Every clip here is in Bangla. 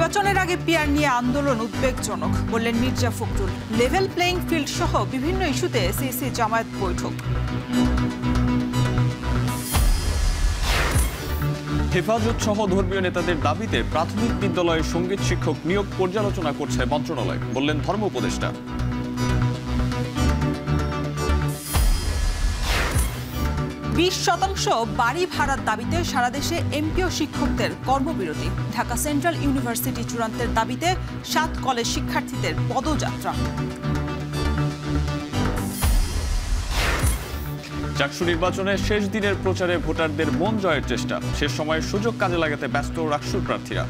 নির্বাচনের আগে পিআর নিয়ে আন্দোলন উদ্বেগজনক বললেন Mirza Fakhrul. Level playing field সহ বিভিন্ন ইস্যুতে সিসি জামায়াত বৈঠক। হেফাজত সহ ধর্মীয় নেতাদের দাবিতে প্রাথমিক বিদ্যালয়ে সঙ্গীত শিক্ষক নিয়োগ পর্যালোচনা করছে মন্ত্রণালয়, বললেন ধর্ম উপদেষ্টা। 20% বাড়ি ভাড়ার দাবিতে সারা দেশে এমপিও শিক্ষকদের কর্মবিরতি। ঢাকা সেন্ট্রাল ইউনিভার্সিটি চূড়ান্তের দাবিতে 7 কলেজ শিক্ষার্থীদের পদযাত্রা। চাকসু নির্বাচনে শেষ দিনের প্রচারে ভোটারদের মন জয়ের চেষ্টা, শেষ সময়ে সুযোগ কাজে লাগাতে ব্যস্ত রাকসুর প্রার্থীরা।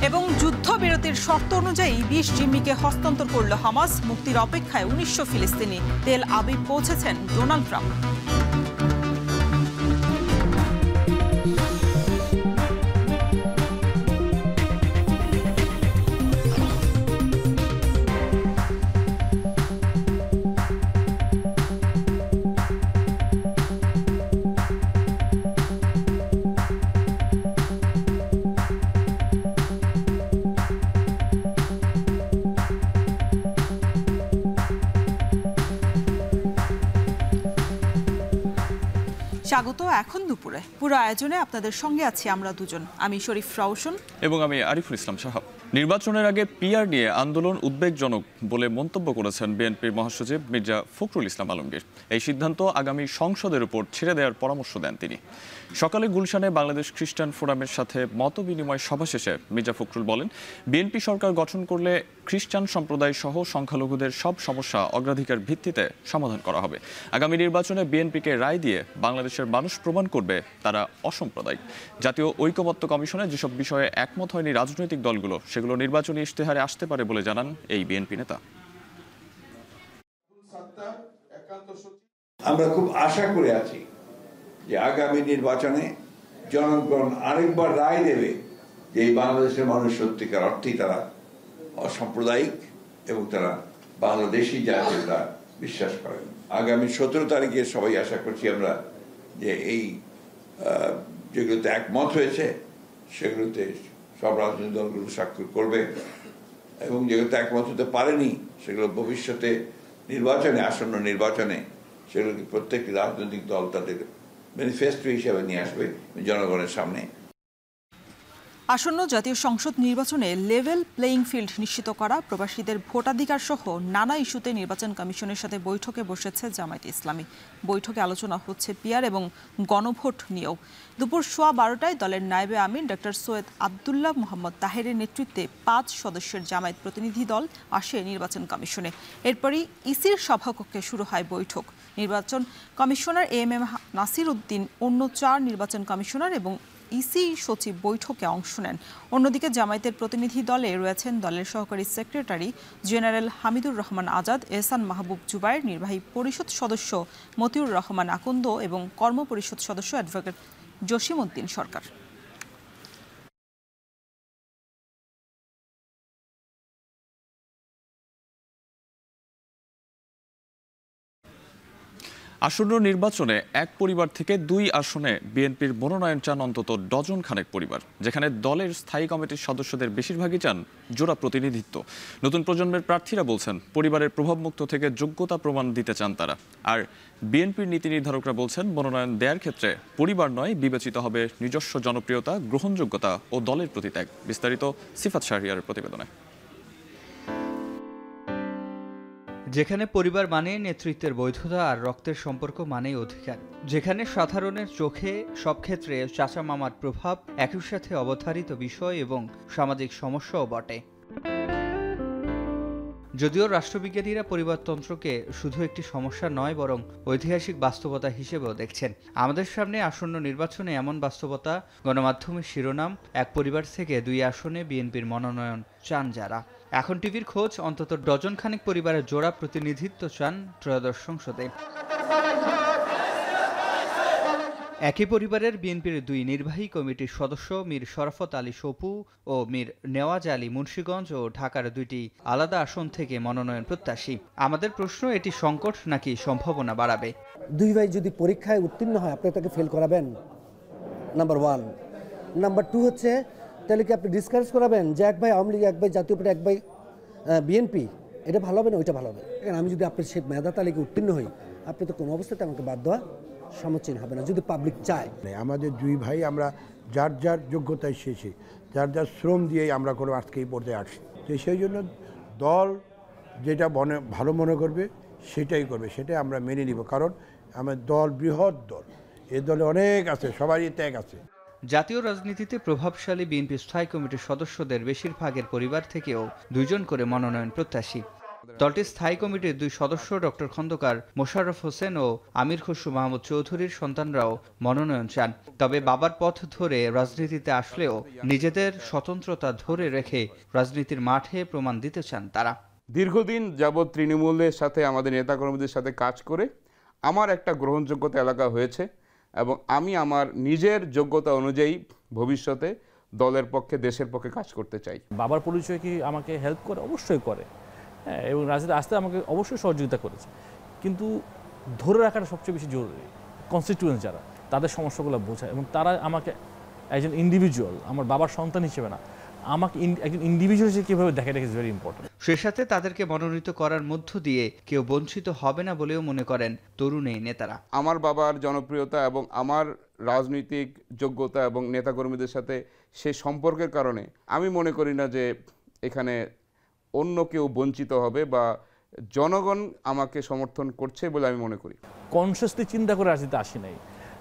এবং যুদ্ধবিরতির শর্ত অনুযায়ী 20 জিম্মিকে হস্তান্তর করল হামাস। মুক্তির অপেক্ষায় 1900 ফিলিস্তিনি। তেল আবিব পৌঁছেছেন ডোনাল্ড ট্রাম্প। স্বাগত এখন দুপুরে। পুরো আয়োজনে আপনাদের সঙ্গে আছি আমরা দুজন, আমি শরীফ রওশন এবং আমি আরিফুল ইসলাম সাহাব। নির্বাচনের আগে পিআর নিয়ে আন্দোলন উদ্বেগজনক বলে মন্তব্য করেছেন বিএনপির মহাসচিব মির্জা ফখরুল ইসলাম আলমগীর। এই সিদ্ধান্ত আগামী সংসদের উপর ছেড়ে দেওয়ার পরামর্শ দেন তিনি। সকালে গুলশানে বাংলাদেশ খ্রিস্টান ফোরামের সাথে মতবিনিময় সভা শেষে মির্জা ফখরুল বলেন, বিএনপি সরকার গঠন করলে খ্রিস্টান সম্প্রদায় সহ সংখ্যালঘুদের সব সমস্যা অগ্রাধিকার ভিত্তিতে সমাধান করা হবে। আগামী নির্বাচনে বিএনপিকে রায় দিয়ে বাংলাদেশের মানুষ প্রমাণ করবে তারা অসাম্প্রদায়িক। জাতীয় ঐকমত্য কমিশনে যেসব বিষয়ে একমত হয়নি রাজনৈতিক দলগুলো, সেগুলো নির্বাচনী ইশতেহারে আসতে পারে বলে জানান এই বিএনপি নেতা। আমরা খুব আশা করে আছি যে আগামী নির্বাচনে জনগণ আরেকবার রায় দেবে যে এই বাংলাদেশের মানুষ সত্যিকার অর্থেই তারা অসাম্প্রদায়িক এবং তারা বাংলাদেশি জাতীয়তা বিশ্বাস করেন। আগামী 17 তারিখে সবাই আশা করছি আমরা যে এই যেগুলোতে একমত হয়েছে সেগুলোতে সব রাজনৈতিক দলগুলো স্বাক্ষর করবে এবং যেগুলোতে একমত হতে পারেনি সেগুলো ভবিষ্যতে নির্বাচনে, আসন্ন নির্বাচনে সেগুলোকে প্রত্যেকটি রাজনৈতিক দল তাদের ম্যানিফেস্টো হিসেবে নিয়ে আসবে জনগণের সামনে। আসন্ন জাতীয় সংসদ নির্বাচনে লেভেল প্লেইং ফিল্ড নিশ্চিত করা, প্রবাসীদের ভোটাধিকার সহ নানা ইস্যুতে নির্বাচন কমিশনের সাথে বৈঠকে বসেছে জামায়াতে ইসলামী। বৈঠকে আলোচনা হচ্ছে পিআর এবং গণভোট নিয়েও। দুপুর 12:15টায় দলের নায়েবে আমির ডক্টর সৈয়দ আব্দুল্লাহ মোহাম্মদ তাহেরের নেতৃত্বে 5 সদস্যের জামায়াত প্রতিনিধি দল আসে নির্বাচন কমিশনে। এরপরই ইসির সভাকক্ষে শুরু হয় বৈঠক। নির্বাচন কমিশনার এএমএম নাসির উদ্দিন, অন্য 4 নির্বাচন কমিশনার এবং ইসি সচিব বৈঠকে অংশ নেন। অন্যদিকে জামায়াতের প্রতিনিধি দলে রয়েছেন দলের সহকারী সেক্রেটারি জেনারেল হামিদুর রহমান আজাদ, এহসান মাহবুব জুবায়ের, নির্বাহী পরিষদ সদস্য মতিউর রহমান আকন্দ এবং কর্মপরিষদ সদস্য অ্যাডভোকেট জসিম উদ্দিন সরকার। আসন্ন নির্বাচনে এক পরিবার থেকে 2 আসনে বিএনপির মনোনয়ন চান অন্তত ডজন খানেক পরিবার, যেখানে দলের স্থায়ী কমিটির সদস্যদের বেশিরভাগই চান জোড়া প্রতিনিধিত্ব। নতুন প্রজন্মের প্রার্থীরা বলছেন পরিবারের প্রভাবমুক্ত থেকে যোগ্যতা প্রমাণ দিতে চান তারা। আর বিএনপির নীতি নির্ধারকরা বলছেন মনোনয়ন দেওয়ার ক্ষেত্রে পরিবার নয়, বিবেচিত হবে নিজস্ব জনপ্রিয়তা, গ্রহণযোগ্যতা ও দলের প্রতি ত্যাগ। বিস্তারিত সিফাত শাহরিয়ারের প্রতিবেদনে। যেখানে পরিবার মানে নেতৃত্বের বৈধতা আর রক্তের সম্পর্ক মানেই অধিকার, যেখানে সাধারণের চোখে সব ক্ষেত্রে চাচা মামার প্রভাব একই সাথে অবধারিত বিষয় এবং সামাজিক সমস্যাও বটে। যদিও রাষ্ট্রবিজ্ঞানীরা পরিবারতন্ত্রকে শুধু একটি সমস্যা নয় বরং ঐতিহাসিক বাস্তবতা হিসেবেও দেখছেন। আমাদের সামনে আসন্ন নির্বাচনে এমন বাস্তবতা। গণমাধ্যমের শিরোনাম, এক পরিবার থেকে 2 আসনে বিএনপির মনোনয়ন চান যারা। এখন টিভির খোঁজ, অন্তত ডজন খানেক পরিবারের জোড়া প্রতিনিধিত্ব চান ত্রয়োদশ সংসদে। একই পরিবারের বিএনপির 2 নির্বাহী কমিটির সদস্য মীর শরাফত আলী সপু ও মীর নেওয়াজ আলী মুন্সিগঞ্জ ও ঢাকার 2টি আলাদা আসন থেকে মনোনয়ন প্রত্যাশী। আমাদের প্রশ্ন, এটি সংকট নাকি সম্ভাবনা বাড়াবে? 2 ভাই যদি পরীক্ষায় উত্তীর্ণ হয়, আপনি তাকে ফেল করাবেন? নাম্বার 1। নাম্বার 2 হচ্ছে তাহলে কি আপনি ডিসকারেজ করাবেন যে এক ভাই আওয়ামী লীগ, এক ভাই জাতীয় পার্টি, এক ভাই বিএনপি, এটা ভালো হবে না ওইটা ভালো হবে? আমি যদি আপনার সেই মেধা তালিকায় উত্তীর্ণ হই, আপনি তো কোনো অবস্থাতে আমাকে বাদ দেওয়া সম্মুখীন হবে না যদি পাবলিক চায়। আমাদের দুই ভাই আমরা যার যার যোগ্যতায় এসেছি, যার যার শ্রম দিয়েই আমরা কোনো আজকে এই পর্যায়ে আসছি। তো সেই জন্য দল যেটা ভালো মনে করবে সেটাই করবে, সেটাই আমরা মেনে নিব। কারণ আমার দল বৃহৎ দল, এ দলে অনেক আছে, সবারই ত্যাগ আছে। জাতীয় রাজনীতিতে প্রভাবশালী বিএনপি স্থায়ী কমিটির সদস্যদের বেশিরভাগের পরিবার থেকেও 2 জন করে মনোনয়ন প্রত্যাশী। দলটির স্থায়ী কমিটির 2 সদস্য ডক্টর খন্দকার মোশাররফ হোসেন ও আমির খসরু মাহমুদ চৌধুরীর সন্তানরাও মনোনয়ন চান। তবে বাবার পথ ধরে রাজনীতিতে আসলেও নিজেদের স্বতন্ত্রতা ধরে রেখে রাজনীতির মাঠে প্রমাণ দিতে চান তারা। দীর্ঘদিন যাবৎ তৃণমূলের সাথে আমাদের নেতাকর্মীদের সাথে কাজ করে আমার একটা গ্রহণযোগ্যতা এলাকা হয়েছে এবং আমি আমার নিজের যোগ্যতা অনুযায়ী ভবিষ্যতে দলের পক্ষে, দেশের পক্ষে কাজ করতে চাই। বাবার পরিচয় কি আমাকে হেল্প করে? অবশ্যই করে, হ্যাঁ, এবং রাজনীতি আসতে আমাকে অবশ্যই সহযোগিতা করেছে। কিন্তু ধরে রাখাটা সবচেয়ে বেশি জরুরি। কনস্টিটিউয়েন্স যারা, তাদের সমস্যাগুলো বোঝা এবং তারা আমাকে একজন ইন্ডিভিজুয়াল, আমার বাবার সন্তান হিসেবে না, আমাকে একজন ইন্ডিভিজুয়াল হিসেবে কীভাবে দেখে রেখেছে ভেরি ইম্পর্টেন্ট। সে সাথে তাদেরকে মনোনীত করার মধ্য দিয়ে কেউ বঞ্চিত হবে না বলেও মনে করেন তরুণ এই নেতারা। আমার বাবার জনপ্রিয়তা এবং আমার রাজনৈতিক যোগ্যতা এবং নেতাকর্মীদের সাথে সেই সম্পর্কের কারণে আমি মনে করি না যে এখানে অন্য কেউ বঞ্চিত হবে বা জনগণ আমাকে সমর্থন করছে বলে আমি মনে করি। কনসিয়াসলি চিন্তা করে রাজনীতি আসি নাই,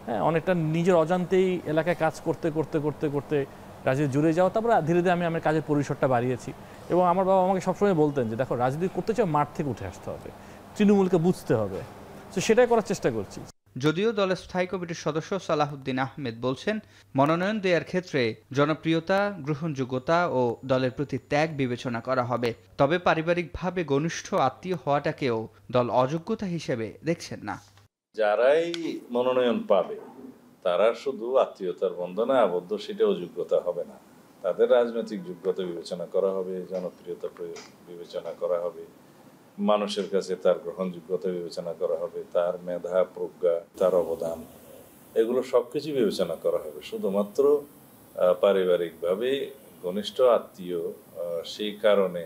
হ্যাঁ, অনেকটা নিজের অজান্তেই এলাকায় কাজ করতে করতে করতে করতে রাজনীতি জুড়ে যাওয়া। তারপরে ধীরে ধীরে আমি আমার কাজের পরিসরটা বাড়িয়েছি এবং আমার বাবা আমাকে সবসময় বলতেন যে দেখো, রাজনীতি করতে চাও মাঠ থেকে উঠে আসতে হবে, তৃণমূলকে বুঝতে হবে। তো সেটাই করার চেষ্টা করছি। যদিও দলের স্থায়ী কমিটির সদস্য সালাহুদ্দিন আহমেদ বলছেন, মনোনয়ন দেওয়ার ক্ষেত্রে জনপ্রিয়তা, গ্রহণযোগ্যতা ও দলের প্রতি ত্যাগ বিবেচনা করা হবে। তবে পারিবারিকভাবে ঘনিষ্ঠ আত্মীয় হওয়াটাকেও দল অযোগ্যতা হিসেবে দেখছেন না। যারাই মনোনয়ন পাবে তারা শুধু আত্মীয়তার বন্ধনে আবদ্ধ, সেটা অযোগ্যতা হবে না। তাদের রাজনৈতিক যোগ্যতা বিবেচনা করা হবে, জনপ্রিয়তা বিবেচনা করা হবে, মানুষের কাছে তার গ্রহণযোগ্যতা বিবেচনা করা হবে, তার মেধা, প্রজ্ঞা, তার অবদান, এগুলো সবকিছু বিবেচনা করা হবে। শুধুমাত্র পারিবারিকভাবে ঘনিষ্ঠ আত্মীয় সেই কারণে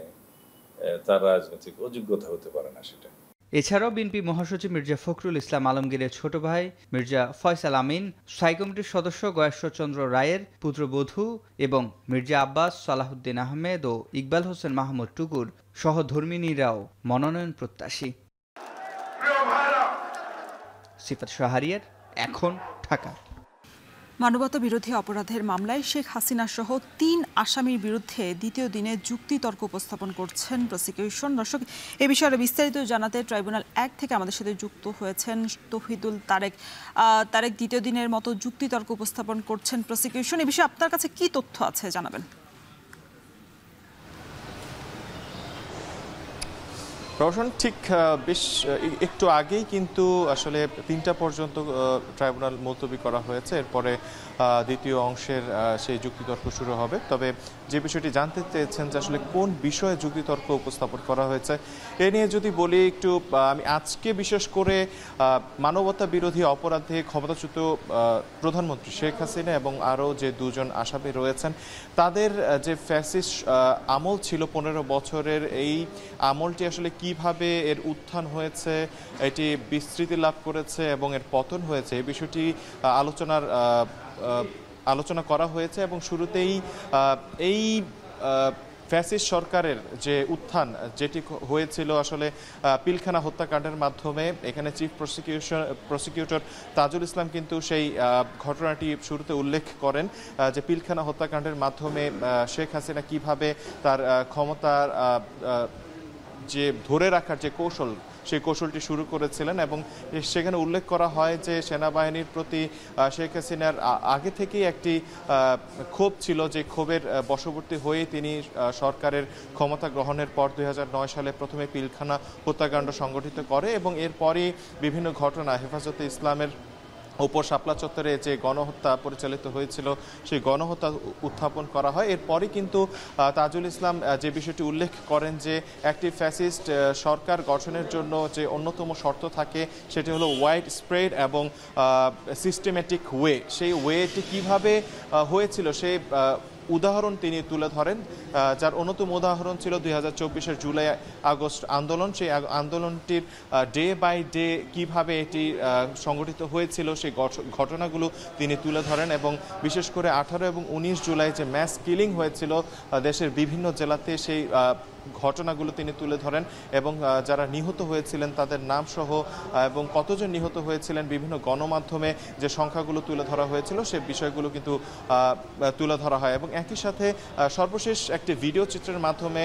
তার রাজনৈতিক অযোগ্যতা হতে পারে না সেটা। এছাড়াও বিএনপি মহাসচিব মির্জা ফখরুল ইসলাম আলমগীরের ছোট ভাই মির্জা ফয়সাল আমিন, স্থায়ী কমিটির সদস্য গয়েশ্বরচন্দ্র রায়ের পুত্রবধূ এবং মির্জা আব্বাস, সালাহুদ্দিন আহমেদ ও ইকবাল হোসেন মাহমুদ টুকুর সহধর্মিণীরাও মনোনয়ন প্রত্যাশী। সিফাত শাহরিয়ার, এখন, ঢাকা। মানবতা বিরোধী অপরাধের মামলায় শেখ হাসিনা সহ 3 আসামির বিরুদ্ধে দ্বিতীয় দিনে যুক্তিতর্ক উপস্থাপন করছেন প্রসিকিউশন। দর্শক, এ বিষয়ে বিস্তারিত জানাতে ট্রাইব্যুনাল 1 থেকে আমাদের সাথে যুক্ত হয়েছেন তৌহিদুল তারেক। দ্বিতীয় দিনের মতো যুক্তিতর্ক উপস্থাপন করছেন প্রসিকিউশন, এ বিষয়ে আপনার কাছে কি তথ্য আছে জানাবেন। রওশন, ঠিক বেশ একটু আগেই কিন্তু আসলে 3টা পর্যন্ত ট্রাইব্যুনাল মুলতবি করা হয়েছে। এরপরে দ্বিতীয় অংশের সেই যুক্তিতর্ক শুরু হবে। তবে যে বিষয়টি জানতে চেয়েছেন যে আসলে কোন বিষয়ে যুক্তিতর্ক উপস্থাপন করা হয়েছে, এ নিয়ে যদি বলি একটু, আমি আজকে বিশেষ করে মানবতা বিরোধী অপরাধে ক্ষমতাচ্যুত প্রধানমন্ত্রী শেখ হাসিনা এবং আরও যে 2 জন আসামি রয়েছেন, তাদের যে ফ্যাসিস্ট আমল ছিল 15 বছরের, এই আমলটি আসলে কিভাবে এর উত্থান হয়েছে, এটি বিস্তৃতি লাভ করেছে এবং এর পতন হয়েছে, এই বিষয়টি আলোচনা করা হয়েছে। এবং শুরুতেই এই ফ্যাসিস্ট সরকারের যে উত্থান, যেটি হয়েছিল আসলে পিলখানা হত্যাকাণ্ডের মাধ্যমে, এখানে চিফ প্রসিকিউটর তাজুল ইসলাম কিন্তু সেই ঘটনাটি শুরুতে উল্লেখ করেন যে পিলখানা হত্যাকাণ্ডের মাধ্যমে শেখ হাসিনা কিভাবে তার ক্ষমতার যে ধরে রাখার যে কৌশল, সেই কৌশলটি শুরু করেছিলেন। এবং সেখানে উল্লেখ করা হয় যে সেনাবাহিনীর প্রতি শেখ হাসিনার আগে থেকেই একটি ক্ষোভ ছিল, যে ক্ষোভের বশবর্তী হয়ে তিনি সরকারের ক্ষমতা গ্রহণের পর 2009 সালে প্রথমে পিলখানা হত্যাকাণ্ড সংগঠিত করে এবং এরপরই বিভিন্ন ঘটনা, হেফাজতে ইসলামের ওপর শাপলা চত্বরে যে গণহত্যা পরিচালিত হয়েছিল সেই গণহত্যা উত্থাপন করা হয়। এরপরই কিন্তু তাজুল ইসলাম যে বিষয়টি উল্লেখ করেন যে একটি ফ্যাসিস্ট সরকার গঠনের জন্য যে অন্যতম শর্ত থাকে সেটি হলো ওয়াইড স্প্রেড এবং সিস্টেমেটিক ওয়ে। সেই ওয়েটি কিভাবে হয়েছিল সেই উদাহরণ তিনি তুলে ধরেন, যার অন্যতম উদাহরণ ছিল 2024-এর জুলাই আগস্ট আন্দোলন। সেই আন্দোলনটির ডে বাই ডে কিভাবে এটি সংগঠিত হয়েছিল সেই ঘটনাগুলো তিনি তুলে ধরেন এবং বিশেষ করে 18 এবং 19 জুলাই যে ম্যাস কিলিং হয়েছিল দেশের বিভিন্ন জেলাতে সেই ঘটনাগুলো তিনি তুলে ধরেন এবং যারা নিহত হয়েছিলেন তাদের নাম সহ এবং কতজন নিহত হয়েছিলেন বিভিন্ন গণমাধ্যমে যে সংখ্যাগুলো তুলে ধরা হয়েছিল সে বিষয়গুলো কিন্তু তুলে ধরা হয়। এবং একই সাথে সর্বশেষ একটি ভিডিও চিত্রের মাধ্যমে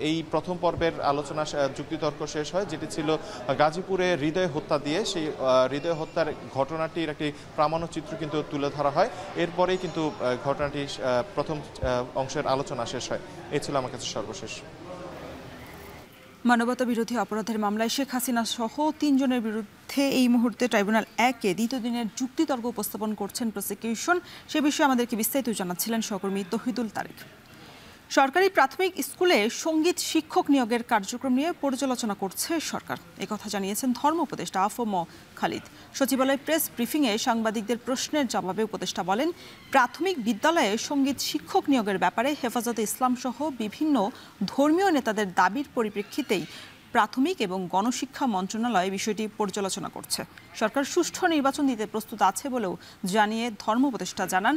এই প্রথম পর্বের আলোচনা যুক্তিতর্ক শেষ হয়, যেটি ছিল গাজীপুরে হৃদয় হত্যা দিয়ে। সেই হৃদয় হত্যার ঘটনাটির একটি প্রামাণ্যচিত্র কিন্তু তুলে ধরা হয়। এরপরেই কিন্তু ঘটনাটি প্রথম অংশের আলোচনা শেষ হয়। এই ছিল আমার কাছে সর্বশেষ। মানবতা বিরোধী অপরাধের মামলায় শেখ হাসিনা সহ 3 জনের বিরুদ্ধে এই মুহূর্তে ট্রাইব্যুনাল 1-এ দ্বিতীয় দিনের যুক্তিতর্ক উপস্থাপন করছেন প্রসিকিউশন। সে বিষয়ে আমাদেরকে বিস্তারিত জানাচ্ছিলেন সহকর্মী তৌহিদুল তারেক। সরকারি প্রাথমিক স্কুলে সঙ্গীত শিক্ষক নিয়োগের কার্যক্রম নিয়ে পর্যালোচনা করছে সরকার, একথা জানিয়েছেন ধর্ম উপদেষ্টা আফম খালিদ। সচিবালয় প্রেস ব্রিফিংয়ে সাংবাদিকদের প্রশ্নের জবাবে উপদেষ্টা বলেন, প্রাথমিক বিদ্যালয়ে সঙ্গীত শিক্ষক নিয়োগের ব্যাপারে হেফাজতে ইসলাম সহ বিভিন্ন ধর্মীয় নেতাদের দাবির পরিপ্রেক্ষিতেই প্রাথমিক এবং গণশিক্ষা মন্ত্রণালয় বিষয়টি পর্যালোচনা করছে। সরকার সুষ্ঠু নির্বাচন দিতে প্রস্তুত আছে বলেও জানিয়ে ধর্ম উপদেষ্টা জানান,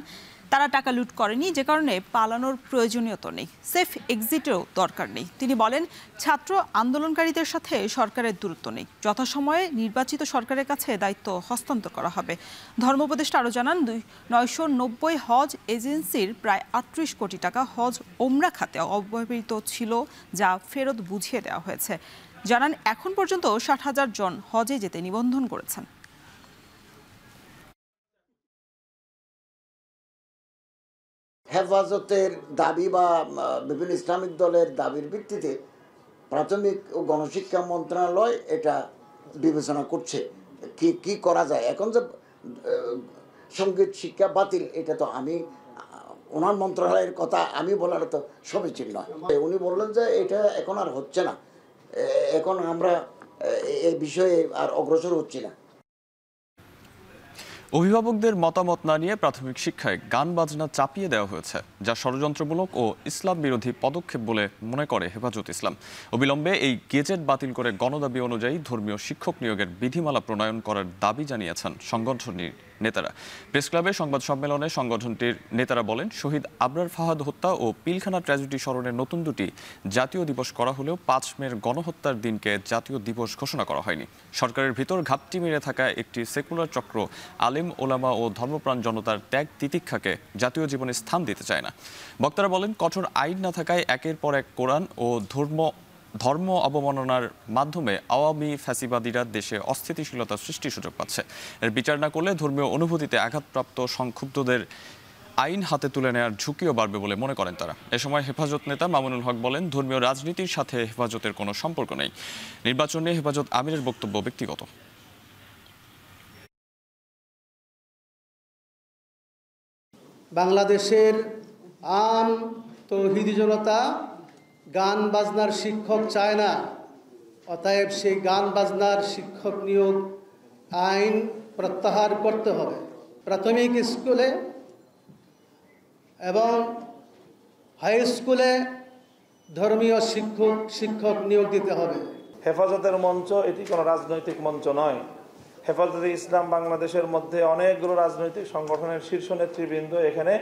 তারা টাকা লুট করেনি, যে কারণে পালানোর প্রয়োজনীয়তা নেই, সেফ এক্সিটেরও দরকার নেই। তিনি বলেন, ছাত্র আন্দোলনকারীদের সাথে সরকারের দূরত্ব নেই, যথাসময়ে নির্বাচিত সরকারের কাছে দায়িত্ব হস্তান্তর করা হবে। ধর্ম উপদেষ্টা আরও জানান, 990 হজ এজেন্সির প্রায় 38 কোটি টাকা হজ ওমরা খাতে অব্যবহৃত ছিল, যা ফেরত বুঝিয়ে দেওয়া হয়েছে। জানান, এখন পর্যন্ত 60,000 জন হজে যেতে নিবন্ধন করেছেন। হেফাজতের দাবি বা বিভিন্ন ইসলামিক দলের দাবির ভিত্তিতে প্রাথমিক ও গণশিক্ষা মন্ত্রণালয় এটা বিবেচনা করছে কি করা যায়। এখন যে সঙ্গীত শিক্ষা বাতিল, এটা তো আমি ওনার মন্ত্রণালয়ের কথা আমি বলার তো সমীচীন নয়। উনি বললেন যে এটা এখন আর হচ্ছে না, এখন আমরা এই বিষয়ে আর অগ্রসর হচ্ছি না। অভিভাবকদের মতামত না নিয়ে প্রাথমিক শিক্ষায় গান বাজনা চাপিয়ে দেওয়া হয়েছে, যা ষড়যন্ত্রমূলক ও ইসলাম বিরোধী পদক্ষেপ বলে মনে করে হেফাজত ইসলাম। অবিলম্বে এই গেজেট বাতিল করে গণদাবি অনুযায়ী ধর্মীয় শিক্ষক নিয়োগের বিধিমালা প্রণয়ন করার দাবি জানিয়েছেন সংগঠনটির নেতারা। প্রেস ক্লাবে সংবাদ সম্মেলনে সংগঠনটির নেতারা বলেন, শহীদ আবরার ফাহাদ হত্যা ও পিলখানা ট্র্যাজেডি স্মরণে নতুন 2টি জাতীয় দিবস করা হলেও 5 মের গণহত্যার দিনকে জাতীয় দিবস ঘোষণা করা হয়নি। সরকারের ভিতর ঘাপটি মেরে থাকা একটি সেকুলার চক্র আলেম ওলামা ও ধর্মপ্রাণ জনতার ত্যাগ তিতিক্ষাকে জাতীয় জীবনে স্থান দিতে চায় না। বক্তারা বলেন, কঠোর আইন না থাকায় একের পর এক কোরআন ও ধর্ম অবমাননার মাধ্যমে আওয়ামী ফ্যাসিবাদীরা দেশে অস্থিতিশীলতা সৃষ্টির সুযোগ পাচ্ছে। এর বিচার না করলে ধর্মীয় অনুভূতিতে আঘাতপ্রাপ্ত সংক্ষুব্ধদের আইন হাতে তুলে নেওয়ার ঝুঁকিও বাড়বে বলে মনে করেন তারা। এ সময় হেফাজত নেতা মামুনুল হক বলেন, ধর্মীয় রাজনীতির সাথে হেফাজতের কোনো সম্পর্ক নেই। নির্বাচন নিয়ে হেফাজত আমিরের বক্তব্য ব্যক্তিগত। বাংলাদেশের আম তৌহিদি জনতা গান বাজনার শিক্ষক চায় না, অতএব সেই গান বাজনার শিক্ষক নিয়োগ আইন প্রত্যাহার করতে হবে। প্রাথমিক স্কুলে এবং হাই স্কুলে ধর্মীয় শিক্ষক নিয়োগ দিতে হবে। হেফাজতের মঞ্চ এটি কোনো রাজনৈতিক মঞ্চ নয়। হেফাজতে ইসলাম বাংলাদেশের মধ্যে অনেকগুলো রাজনৈতিক সংগঠনের শীর্ষ নেতৃবৃন্দ এখানে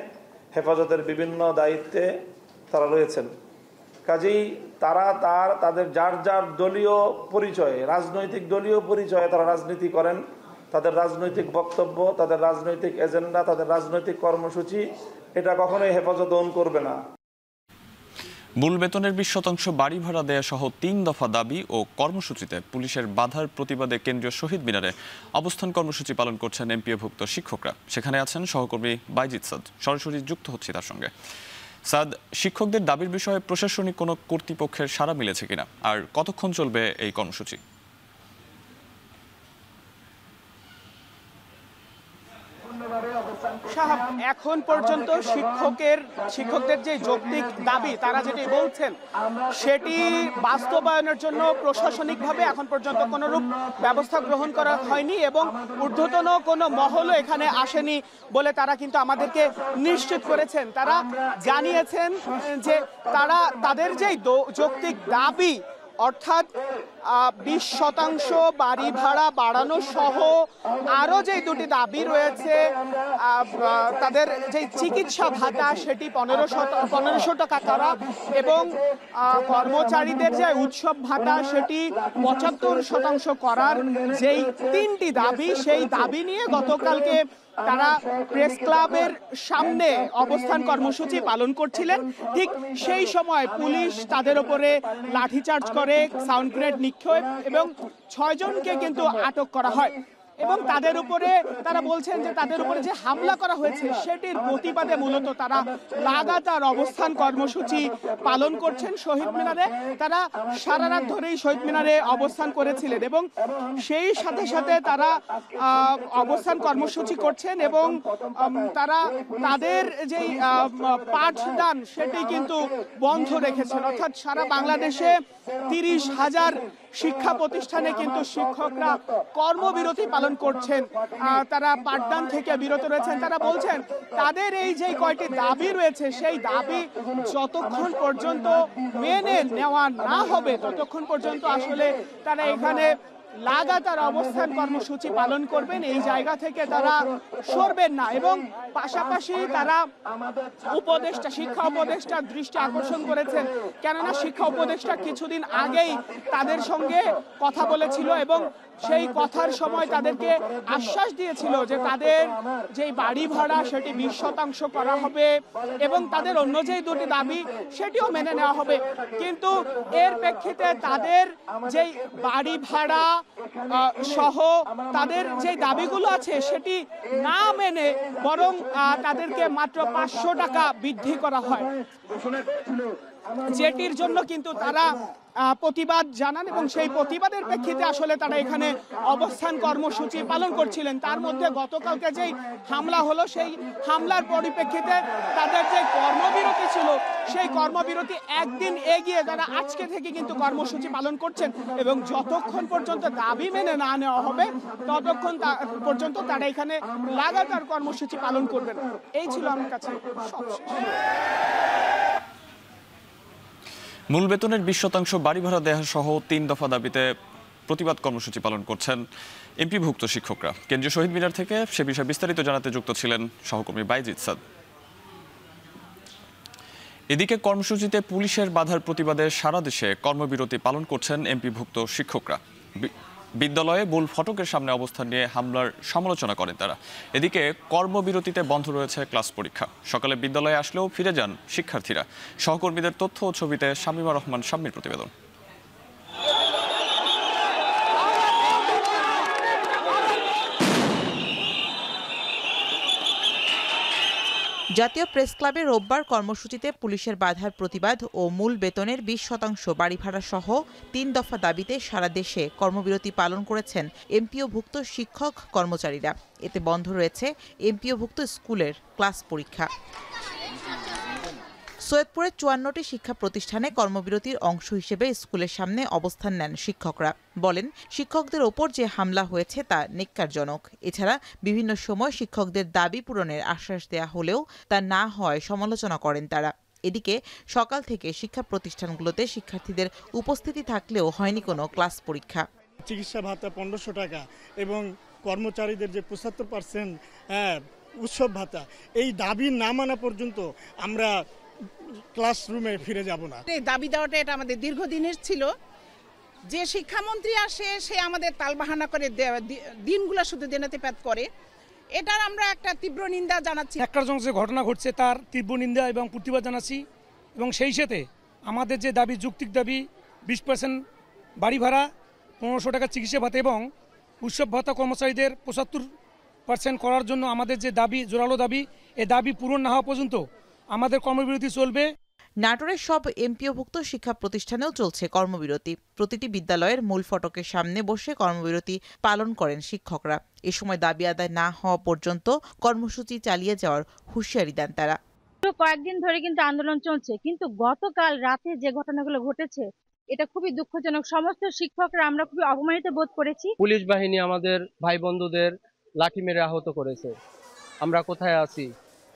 হেফাজতের বিভিন্ন দায়িত্বে তারা রয়েছেন। কাজেই তারা তাদের যার দলীয় পরিচয়ে, রাজনৈতিক দলীয় পরিচয়ে তারা রাজনীতি করেন। তাদের রাজনৈতিক বক্তব্য, তাদের রাজনৈতিক এজেন্ডা, তাদের রাজনৈতিক কর্মসূচি এটা কখনোই হেফাজত ওন করবে না। মূল বেতনের 20% বাড়ি ভাড়া দেয়া সহ 3 দফা দাবি ও কর্মসূচিতে পুলিশের বাধার প্রতিবাদে কেন্দ্রীয় শহীদ মিনারে অবস্থান কর্মসূচি পালন করছেন এমপিওভুক্ত শিক্ষকরা। সেখানে আছেন সহকর্মী বাইজিৎ সাদ। সরাসরি যুক্ত হচ্ছে তার সঙ্গে। সাদ, শিক্ষকদের দাবির বিষয়ে প্রশাসনিক কোনো কর্তৃপক্ষের সাড়া মিলেছে কিনা, আর কতক্ষণ চলবে এই কর্মসূচি? সাহাব, এখন পর্যন্ত শিক্ষকদের যে যৌক্তিক দাবি তারা যেটি বলছেন সেটি বাস্তবায়নের জন্য প্রশাসনিকভাবে এখন পর্যন্ত কোনো রূপ ব্যবস্থা গ্রহণ করা হয়নি এবং ঊর্ধ্বতন কোনো মহলও এখানে আসেনি বলে তারা কিন্তু আমাদেরকে নিশ্চিত করেছেন। তারা জানিয়েছেন যে তাদের যে যৌক্তিক দাবি অর্থাৎ 20% বাড়ি ভাড়া বাড়ানো সহ আরো যে দুটি দাবি রয়েছে, তাদের যে চিকিৎসা ভাতা সেটি 1500 টাকা করা এবং কর্মচারীদের যে উৎসব ভাতা সেটি 75% করার যেই তিনটি দাবি, সেই দাবি নিয়ে গতকালকে তারা প্রেস ক্লাবের সামনে অবস্থান কর্মসূচি পালন করছিলেন। ঠিক সেই সময় পুলিশ তাদের উপরে লাঠিচার্জ করে, সাউন্ড গ্রেনেড নিক্ষেপ এবং 6 জনকে কিন্তু আটক করা হয় এবং তাদের উপরে তারা বলছেন যে তাদের উপরে যে হামলা করা হয়েছে সেটির প্রতিবাদে মূলত তারা লাগাতার অবস্থান কর্মসূচি পালন করছেন শহীদ মিনারে। তারা সারা রাত ধরেই শহীদ মিনারে অবস্থান করেছিলেন এবং সেই সাথে সাথে তারা অবস্থান কর্মসূচি করছেন এবং তারা তাদের যেই পাঠদান সেটি কিন্তু বন্ধ রেখেছেন। অর্থাৎ সারা বাংলাদেশে 30,000 শিক্ষা প্রতিষ্ঠানে কিন্তু শিক্ষকরা কর্মবিরতি পালন করছেন, তারা পাঠদান থেকে বিরত রয়েছেন। তারা বলছেন তাদের এই যে কয়টি দাবি রয়েছে সেই দাবি যতক্ষণ পর্যন্ত মেনে নেওয়া না হবে ততক্ষণ পর্যন্ত আসলে তারা এখানে লাগাতার অবস্থান কর্মসূচি পালন করবেন, এই জায়গা থেকে তারা সরবেন না। এবং পাশাপাশি তারা শিক্ষা উপদেষ্টার দৃষ্টি আকর্ষণ করেছেন, কেননা শিক্ষা উপদেষ্টা কিছুদিন আগেই তাদের সঙ্গে কথা বলেছিল এবং সেই কথার সময় তাদেরকে আশ্বাস দিয়েছিল যে তাদের যেই বাড়ি ভাড়া সেটি 20% করা হবে এবং তাদের অন্য যেই দুটি দাবি সেটিও মেনে নেওয়া হবে। কিন্তু এর প্রেক্ষিতে তাদের যেই বাড়ি ভাড়া সহ তাদের যে দাবিগুলো আছে সেটি না মেনে বরং তাদেরকে মাত্র 500 টাকা বৃদ্ধি করা হয়, যেটির জন্য কিন্তু তারা প্রতিবাদ জানান এবং সেই প্রতিবাদের প্রেক্ষিতে আসলে তারা এখানে অবস্থান কর্মসূচি পালন করছিলেন। তার মধ্যে গতকালকে যেই হামলা হলো সেই হামলার পরিপ্রেক্ষিতে তাদের যে কর্মবিরতি ছিল সেই কর্মবিরতি একদিন এগিয়ে তারা আজকে থেকে কিন্তু কর্মসূচি পালন করছেন এবং যতক্ষণ পর্যন্ত দাবি মেনে না নেওয়া হবে ততক্ষণ পর্যন্ত তারা এখানে লাগাতার কর্মসূচি পালন করবেন। এই ছিল আমার কাছে সবশেষ। মূল বেতনের 20% বাড়ি ভাড়া দেওয়া সহ 3 দফা দাবিতে প্রতিবাদ কর্মসূচি পালন করছেন এমপিভুক্ত শিক্ষকরা। কেন্দ্রীয় শহীদ মিনার থেকে সে বিষয়ে বিস্তারিত জানাতে যুক্ত ছিলেন সহকর্মী বাইজিদ সাদ। এদিকে কর্মসূচিতে পুলিশের বাধার প্রতিবাদে সারা দেশে কর্মবিরতি পালন করছেন এমপিভুক্ত শিক্ষকরা। বিদ্যালয়ে মূল ফটকের সামনে অবস্থান নিয়ে হামলার সমালোচনা করেন তারা। এদিকে কর্মবিরতিতে বন্ধ রয়েছে ক্লাস পরীক্ষা। সকালে বিদ্যালয়ে আসলেও ফিরে যান শিক্ষার্থীরা। সহকর্মীদের তথ্য ও ছবিতে শামীমা রহমান শাম্মীর প্রতিবেদন। জাতীয় প্রেস ক্লাবে রোববার কর্মসূচিতে পুলিশের বাধার প্রতিবাদ ও মূল বেতনের 20% বাড়ি ভাড়া সহ 3 দফা দাবিতে সারা দেশে কর্মবিরতি পালন করেছেন এমপিওভুক্ত শিক্ষক কর্মচারীরা। এতে বন্ধ রয়েছে এমপিওভুক্ত স্কুলের ক্লাস পরীক্ষা। সৈয়দপুরের 54টি শিক্ষা প্রতিষ্ঠানে কর্মবিরতির অংশ হিসেবে স্কুলের সামনে অবস্থান নেন শিক্ষকরা। বলেন, শিক্ষকদের ওপর যে হামলা হয়েছে তা ন্যক্কারজনক। এছাড়া বিভিন্ন সময় শিক্ষকদের দাবি পূরণের আশ্বাস দেয়া হলেও তা না হয় সমালোচনা করেন তারা। এদিকে সকাল থেকে শিক্ষা প্রতিষ্ঠানগুলোতে শিক্ষার্থীদের উপস্থিতি থাকলেও হয়নি কোনো ক্লাস পরীক্ষা। চিকিৎসা ভাতা 1500 টাকা এবং কর্মচারীদের যে 75% উৎসব ভাতা, এই দাবি না মানা পর্যন্ত আমরা ক্লাসরুমে ফিরে যাব না। এই দাবি দেওয়াটা এটা আমাদের দীর্ঘদিনের ছিল। যে শিক্ষামন্ত্রী আসে সে আমাদের তালবাহানা করে দিনগুলো শুধু দিনাতিপাত করে, এটার আমরা একটা তীব্র নিন্দা জানাচ্ছি। ন্যাক্কারজনক যে ঘটনা ঘটছে তার তীব্র নিন্দা এবং প্রতিবাদ জানাচ্ছি এবং সেই সাথে আমাদের যে দাবি, যৌক্তিক দাবি 20% বাড়ি ভাড়া, 1500 টাকা চিকিৎসা ভাতা এবং উৎসব ভাতা কর্মচারীদের 75% করার জন্য আমাদের যে দাবি, জোরালো দাবি, এই দাবি পূরণ না হওয়া পর্যন্ত আমাদের কর্মবিরতি চলবে। নাটোরের সব এমপিওভুক্ত শিক্ষা প্রতিষ্ঠানেও চলছে কর্মবিরতি। প্রতিটি বিদ্যালয়ের মূল ফটকের সামনে বসে কর্মবিরতি পালন করেন শিক্ষকরা। এ সময় দাবি আদায় না হওয়া পর্যন্ত কর্মসূচি চালিয়ে যাওয়ার হুঁশিয়ারি দেন তারা। কয়েকদিন ধরে কিন্তু আন্দোলন চলছে, কিন্তু গতকাল রাতে যে ঘটনাগুলো ঘটেছে এটা খুবই দুঃখজনক। সমস্ত শিক্ষকরা আমরা খুবই অপমানিত বোধ করেছি। পুলিশ বাহিনী আমাদের ভাই বন্ধুদের লাঠি মেরে আহত করেছে। আমরা কোথায় আছি?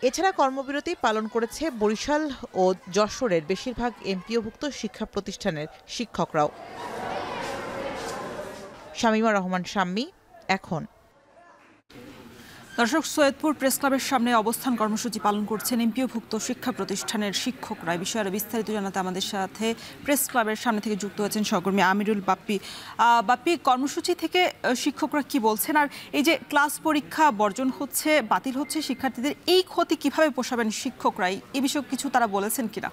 এছাড়া কর্মবিরতি পালন করেছে বরিশাল ও যশোরের বেশিরভাগ এমপিওভুক্ত শিক্ষা প্রতিষ্ঠানের শিক্ষকরাও। শামীমা রহমান শাম্মী, এখন। দর্শক, সৈয়দপুর প্রেস ক্লাবের সামনে অবস্থান কর্মসূচি পালন করছেন এমপিওভুক্ত শিক্ষা প্রতিষ্ঠানের শিক্ষকরা। এই বিষয়ে বিস্তারিত জানাতে আমাদের সাথে প্রেস ক্লাবের সামনে থেকে যুক্ত হয়েছেন সহকর্মী আমিরুল বাপ্পি। বাপ্পি, কর্মসূচি থেকে শিক্ষকরা কি বলছেন, আর এই যে ক্লাস পরীক্ষা বর্জন হচ্ছে, বাতিল হচ্ছে, শিক্ষার্থীদের এই ক্ষতি কিভাবে পোষাবেন শিক্ষকরাই, এই বিষয়ে কিছু তারা বলেছেন কিনা?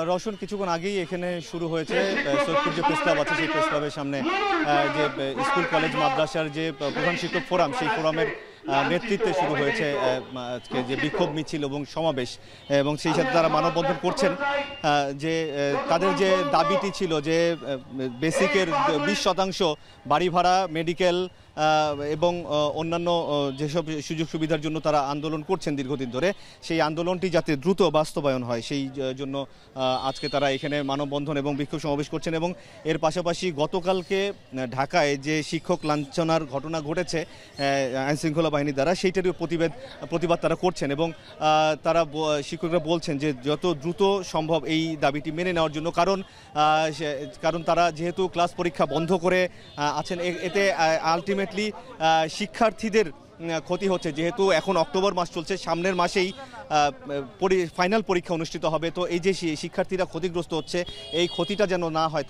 রওশন, কিছুক্ষণ আগেই এখানে শুরু হয়েছে সৈয়দপুর যে প্রেস ক্লাব আছে সেই প্রেস ক্লাবের সামনে যে স্কুল কলেজ মাদ্রাসার যে প্রধান শিক্ষক ফোরাম, সেই ফোরামের নেতৃত্বে শুরু হয়েছে আজকে যে বিক্ষোভ মিছিল এবং সমাবেশ, এবং সেই সাথে তারা মানববন্ধন করছেন যে তাদের যে দাবিটি ছিল যে বেসিকের 20% বাড়ি ভাড়া, মেডিকেল এবং অন্যান্য যেসব সুযোগ সুবিধার জন্য তারা আন্দোলন করছেন দীর্ঘদিন ধরে, সেই আন্দোলনটি যাতে দ্রুত বাস্তবায়ন হয় সেই জন্য আজকে তারা এখানে মানববন্ধন এবং বিক্ষোভ সমাবেশ করছেন। এবং এর পাশাপাশি গতকালকে ঢাকায় যে শিক্ষক লাঞ্ছনার ঘটনা ঘটেছে আইনশৃঙ্খলা বাহিনীর দ্বারা, সেইটারই প্রতিবাদ তারা করছেন এবং তারা শিক্ষকরা বলছেন যে যত দ্রুত সম্ভব এই দাবিটি মেনে নেওয়ার জন্য, কারণ তারা যেহেতু ক্লাস পরীক্ষা বন্ধ করে আছেন, এতে আলটিমেটলি শিক্ষার্থীদের ক্ষতি হচ্ছে। যেহেতু এখন অক্টোবর মাস চলছে, সামনের মাসেই ফাইনাল পরীক্ষা অনুষ্ঠিত হবে, তো এই যে শিক্ষার্থীরা ক্ষতিগ্রস্ত হচ্ছে, এই ক্ষতিটা যেন না হয়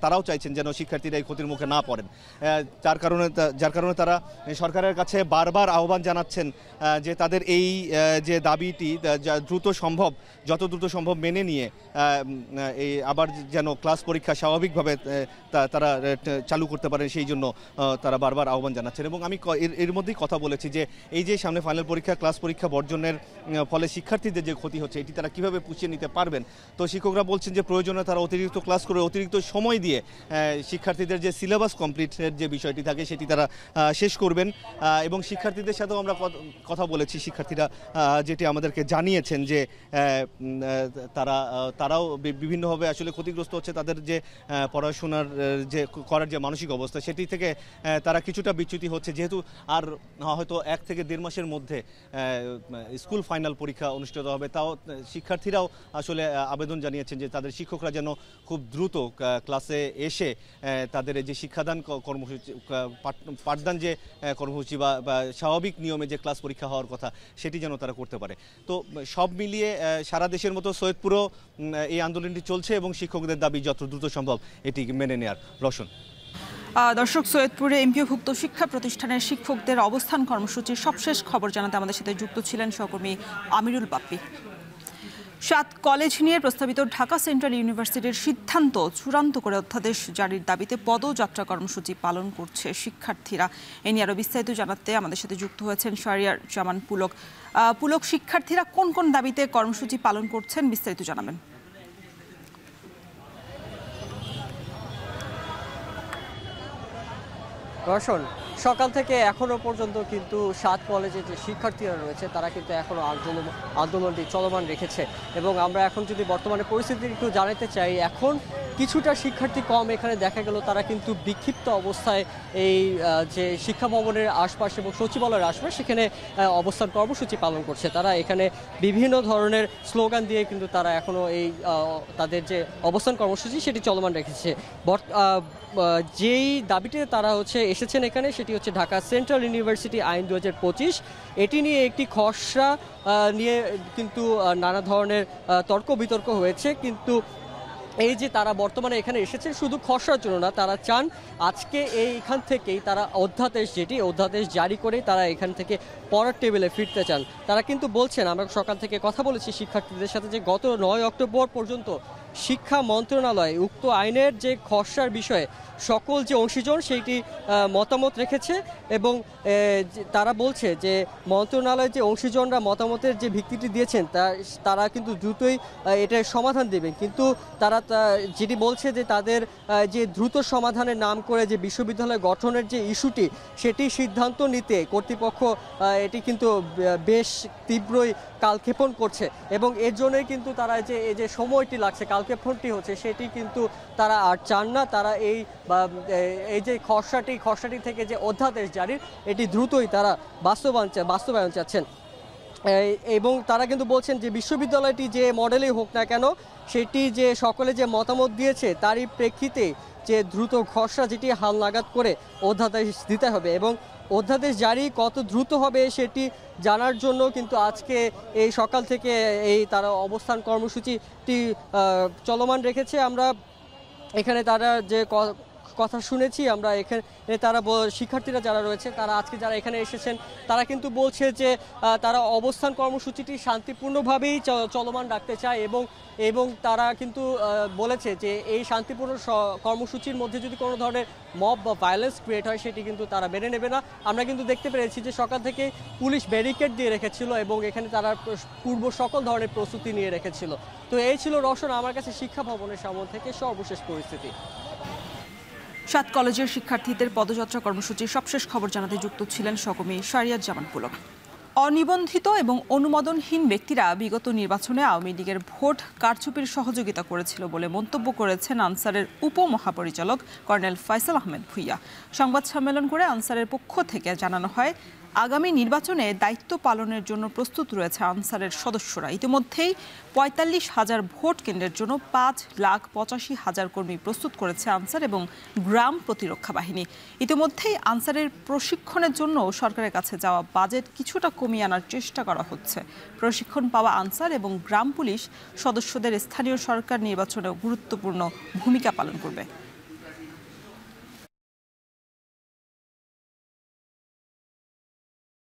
তারাও চাইছেন যেন শিক্ষার্থীরা এই ক্ষতির মুখে না পড়েন। যার কারণে তারা সরকারের কাছে বারবার আহ্বান জানাচ্ছেন যে তাদের এই যে দাবিটি যত দ্রুত সম্ভব মেনে নিয়ে এই আবার যেন ক্লাস পরীক্ষা স্বাভাবিকভাবে তারা চালু করতে পারেন, সেই জন্য তারা বারবার আহ্বান জানাচ্ছেন। এবং আমি এর মধ্যেই কথা বলেছি যে এই যে সামনে ফাইনাল পরীক্ষা, ক্লাস পরীক্ষা বর্জনের ফলে শিক্ষার্থীদের যে ক্ষতি হচ্ছে, এটি তারা কিভাবে পুষিয়ে নিতে পারবেন। তো শিক্ষকরা বলছেন যে প্রয়োজনে তারা অতিরিক্ত ক্লাস করে অতিরিক্ত সময় দিয়ে শিক্ষার্থীদের যে সিলেবাস কমপ্লিটের যে বিষয়টি থাকে সেটি তারা শেষ করবেন। এবং শিক্ষার্থীদের সাথেও আমরা কথা বলেছি, শিক্ষার্থীরা যেটি আমাদেরকে জানিয়েছেন যে তারাও বিভিন্নভাবে আসলে ক্ষতিগ্রস্ত হচ্ছে, তাদের যে পড়াশোনার যে করার যে মানসিক অবস্থা সেটি থেকে তারা কিছুটা বিচ্যুতি হচ্ছে, যেহেতু আর হয়তো 1 থেকে 1.5 মাসের মধ্যে স্কুল ফাইনাল পরীক্ষা অনুষ্ঠিত হবে। তাও শিক্ষার্থীরাও আসলে আবেদন জানিয়েছেন যে তাদের শিক্ষকরা যেন খুব দ্রুত ক্লাসে এসে তাদের যে শিক্ষাদান কর্মসূচি, পাঠদান যে কর্মসূচি বা স্বাভাবিক নিয়মে যে ক্লাস পরীক্ষা হওয়ার কথা সেটি যেন তারা করতে পারে। তো সব মিলিয়ে সারা দেশের মতো সৈয়দপুরও এই আন্দোলনটি চলছে এবং শিক্ষকদের দাবি যত দ্রুত সম্ভব এটি মেনে নেওয়ার। রওশন। দর্শক, সৈয়দপুরে এমপিওভুক্ত শিক্ষা প্রতিষ্ঠানের শিক্ষকদের অবস্থান কর্মসূচির সবশেষ খবর জানাতে আমাদের সাথে যুক্ত ছিলেন সহকর্মী আমিরুল বাপ্পি। 7 কলেজ নিয়ে প্রস্তাবিত ঢাকা সেন্ট্রাল ইউনিভার্সিটির সিদ্ধান্ত চূড়ান্ত করে অধ্যাদেশ জারির দাবিতে পদযাত্রা কর্মসূচি পালন করছে শিক্ষার্থীরা। এ নিয়ে আরও বিস্তারিত জানাতে আমাদের সাথে যুক্ত হয়েছেন শাহরিয়ার জামান পুলক। শিক্ষার্থীরা কোন কোন দাবিতে কর্মসূচি পালন করছেন, বিস্তারিত জানাবেন। দর্শন, সকাল থেকে এখনো পর্যন্ত কিন্তু 7 কলেজের যে শিক্ষার্থীরা রয়েছে তারা কিন্তু এখনো আন্দোলনটি চলমান রেখেছে। এবং আমরা এখন যদি বর্তমানে পরিস্থিতি একটু জানাতে চাই, এখন কিছুটা শিক্ষার্থী কম এখানে দেখা গেল, তারা কিন্তু বিক্ষিপ্ত অবস্থায় এই যে শিক্ষা ভবনের আশপাশ এবং সচিবালয়ের আশপাশ সেখানে অবস্থান কর্মসূচি পালন করছে। তারা এখানে বিভিন্ন ধরনের স্লোগান দিয়ে কিন্তু তারা এখনও এই তাদের যে অবস্থান কর্মসূচি সেটি চলমান রেখেছে। যেই দাবিতে তারা এসেছেন এখানে সেটি হচ্ছে ঢাকা সেন্ট্রাল ইউনিভার্সিটি আইন 2025। এটি নিয়ে একটি খসড়া নিয়ে কিন্তু নানা ধরনের তর্ক বিতর্ক হয়েছে, কিন্তু এই যে তারা বর্তমানে এখানে এসেছেন শুধু খসড়ার জন্য না, তারা চান আজকে এইখান থেকেই তারা অধ্যাদেশ জারি করে তারা এখান থেকে পড়ার টেবিলে ফিরতে চান। তারা কিন্তু বলছেন, আমরা সকাল থেকে কথা বলেছি শিক্ষার্থীদের সাথে, যে গত 9 অক্টোবর পর্যন্ত শিক্ষা মন্ত্রণালয় উক্ত আইনের যে খসড়ার বিষয়ে সকল যে অংশীজন সেইটি মতামত রেখেছে এবং তারা বলছে যে মন্ত্রণালয়ের যে অংশীজনরা মতামতের যে ভিত্তিটি দিয়েছেন তারা কিন্তু দ্রুতই এটার সমাধান দেবেন, কিন্তু তারা যেটি বলছে যে তাদের যে দ্রুত সমাধানের নাম করে যে বিশ্ববিদ্যালয় গঠনের যে ইস্যুটি সেটি সিদ্ধান্ত নিতে কর্তৃপক্ষ এটি কিন্তু বেশ তীব্রই কালক্ষেপণ করছে এবং এর জন্যই কিন্তু তারা এই যে সময়টি লাগছে, কালক্ষেপণটি হচ্ছে, সেটি কিন্তু তারা আর চান না। তারা এই যে খসড়াটি থেকে যে অধ্যাদেশ জারির এটি দ্রুতই তারা বাস্তবায়ন চাচ্ছেন এবং তারা কিন্তু বলছেন যে বিশ্ববিদ্যালয়টি যে মডেলেই হোক না কেন সেটি যে সকলে যে মতামত দিয়েছে তারই প্রেক্ষিতে যে দ্রুত খসড়া যেটি হালনাগাদ করে অধ্যাদেশ দিতে হবে এবং অধ্যাদেশ জারি কত দ্রুত হবে সেটি জানার জন্য কিন্তু আজকে এই সকাল থেকে তারা অবস্থান কর্মসূচিটি চলমান রেখেছে। আমরা এখানে তারা যে কথা শুনেছি, আমরা এখানে তারা শিক্ষার্থীরা যারা রয়েছে তারা আজকে যারা এখানে এসেছেন তারা কিন্তু বলছে যে তারা অবস্থান কর্মসূচিটি শান্তিপূর্ণভাবেই চলমান রাখতে চায় এবং তারা কিন্তু বলেছে যে এই শান্তিপূর্ণ কর্মসূচির মধ্যে যদি কোনো ধরনের মব বা ভায়োলেন্স ক্রিয়েট হয় সেটি কিন্তু তারা মেনে নেবে না। আমরা কিন্তু দেখতে পেরেছি যে সকাল থেকে পুলিশ ব্যারিকেড দিয়ে রেখেছিল এবং এখানে তারা পূর্ব সকল ধরনের প্রস্তুতি নিয়ে রেখেছিল। তো এই ছিল রওশন আমার কাছে শিক্ষা ভবনের সামনে থেকে সর্বশেষ পরিস্থিতি। 7 কলেজের শিক্ষার্থীদের পদযাত্রা কর্মসূচির সবশেষ খবর জানাতে যুক্ত ছিলেন সহকর্মী শারিয়াত জামান পুলক। অনিবন্ধিত এবং অনুমোদনহীন ব্যক্তিরা বিগত নির্বাচনে আওয়ামী লীগের ভোট কারচুপির সহযোগিতা করেছিল বলে মন্তব্য করেছেন আনসারের উপমহাপরিচালক কর্নেল ফয়সাল আহমেদ ভুইয়া। সংবাদ সম্মেলন করে আনসারের পক্ষ থেকে জানানো হয়, আগামী নির্বাচনে দায়িত্ব পালনের জন্য প্রস্তুত রয়েছে আনসারের সদস্যরা। ইতিমধ্যেই ৪৫,০০০ ভোট কেন্দ্রের জন্য ৫,৮৫,০০০ কর্মী প্রস্তুত করেছে আনসার এবং গ্রাম প্রতিরক্ষা বাহিনী। ইতিমধ্যেই আনসারের প্রশিক্ষণের জন্য সরকারের কাছে যাওয়া বাজেট কিছুটা কমিয়ে আনার চেষ্টা করা হচ্ছে। প্রশিক্ষণ পাওয়া আনসার এবং গ্রাম পুলিশ সদস্যদের স্থানীয় সরকার নির্বাচনেও গুরুত্বপূর্ণ ভূমিকা পালন করবে।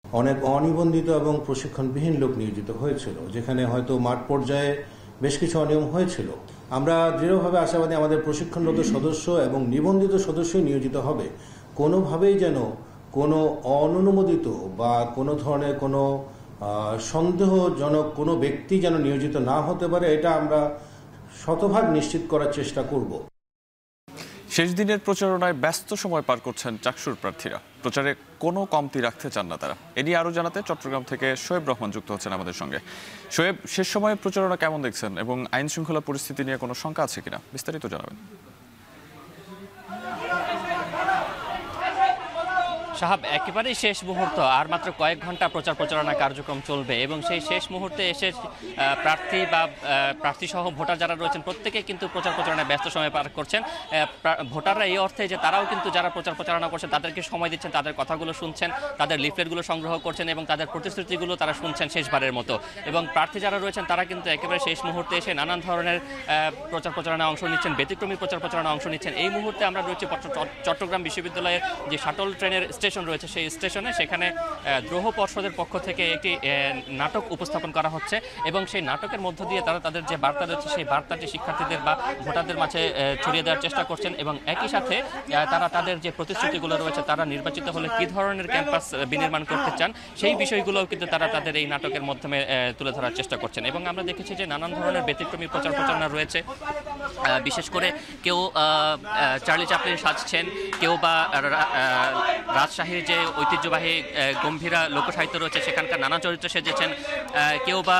অনেক অনিবন্ধিত এবং প্রশিক্ষণবিহীন লোক নিয়োজিত হয়েছিল, যেখানে হয়তো মাঠ পর্যায়ে বেশ কিছু অনিয়ম হয়েছিল। আমরা দৃঢ়ভাবে আশাবাদী আমাদের প্রশিক্ষণরত সদস্য এবং নিবন্ধিত সদস্যই নিয়োজিত হবে। কোনোভাবেই যেন কোনো অননুমোদিত বা কোনো ধরনের কোনো সন্দেহজনক কোনো ব্যক্তি যেন নিয়োজিত না হতে পারে, এটা আমরা শতভাগ নিশ্চিত করার চেষ্টা করব। শেষ দিনের প্রচারণায় ব্যস্ত সময় পার করছেন চাকসুর প্রার্থীরা। প্রচারে কোনো কমতি রাখতে চান না তারা। এ নিয়ে আরও জানাতে চট্টগ্রাম থেকে শোয়েব রহমান যুক্ত হচ্ছেন আমাদের সঙ্গে। শোয়েব, শেষ সময়ে প্রচারণা কেমন দেখছেন এবং আইন শৃঙ্খলা পরিস্থিতি নিয়ে কোনো শঙ্কা আছে কিনা বিস্তারিত জানাবেন। সাহাব, একেবারেই শেষ মুহূর্ত, আর মাত্র কয়েক ঘন্টা প্রচারণা কার্যক্রম চলবে এবং সেই শেষ মুহূর্তে এসে প্রার্থী বা প্রার্থী সহ ভোটার যারা রয়েছেন প্রত্যেকে কিন্তু প্রচারণায় ব্যস্ত সময় পার করছেন। ভোটাররা এই অর্থে যে তারাও কিন্তু যারা প্রচারণা করছেন তাদেরকে সময় দিচ্ছেন, তাদের কথাগুলো শুনছেন, তাদের লিফলেটগুলো সংগ্রহ করছেন এবং তাদের প্রতিশ্রুতিগুলো তারা শুনছেন শেষবারের মতো। এবং প্রার্থী যারা রয়েছেন তারা কিন্তু একেবারে শেষ মুহূর্তে এসে নানান ধরনের প্রচারণায় অংশ নিচ্ছেন, ব্যতিক্রমী প্রচারণায় অংশ নিচ্ছেন। এই মুহূর্তে আমরা রয়েছি চট্টগ্রাম বিশ্ববিদ্যালয়ের যে শাটল ট্রেনের স্টেশন রয়েছে সেই স্টেশনে। সেখানে দ্রোহ পর্ষদের পক্ষ থেকে একটি নাটক উপস্থাপন করা হচ্ছে এবং সেই নাটকের মধ্য দিয়ে তারা তাদের যে বার্তা রয়েছে সেই বার্তাটি শিক্ষার্থীদের বা ভোটারদের মাঝে ছড়িয়ে দেওয়ার চেষ্টা করছেন এবং একই সাথে তারা তাদের যে প্রতিশ্রুতিগুলো রয়েছে তারা নির্বাচিত হলে কী ধরনের ক্যাম্পাস বিনির্মাণ করতে চান সেই বিষয়গুলোও কিন্তু তারা তাদের এই নাটকের মাধ্যমে তুলে ধরার চেষ্টা করছেন। এবং আমরা দেখেছি যে নানান ধরনের ব্যতিক্রমী প্রচারণা রয়েছে। বিশেষ করে কেউ চার্লি চ্যাপলিন সাজছেন, কেউ বা রাজশাহীর যে ঐতিহ্যবাহী গম্ভীরা লোকসাহিত্য রয়েছে সেখানকার নানা চরিত্র সেজেছেন, কেউ বা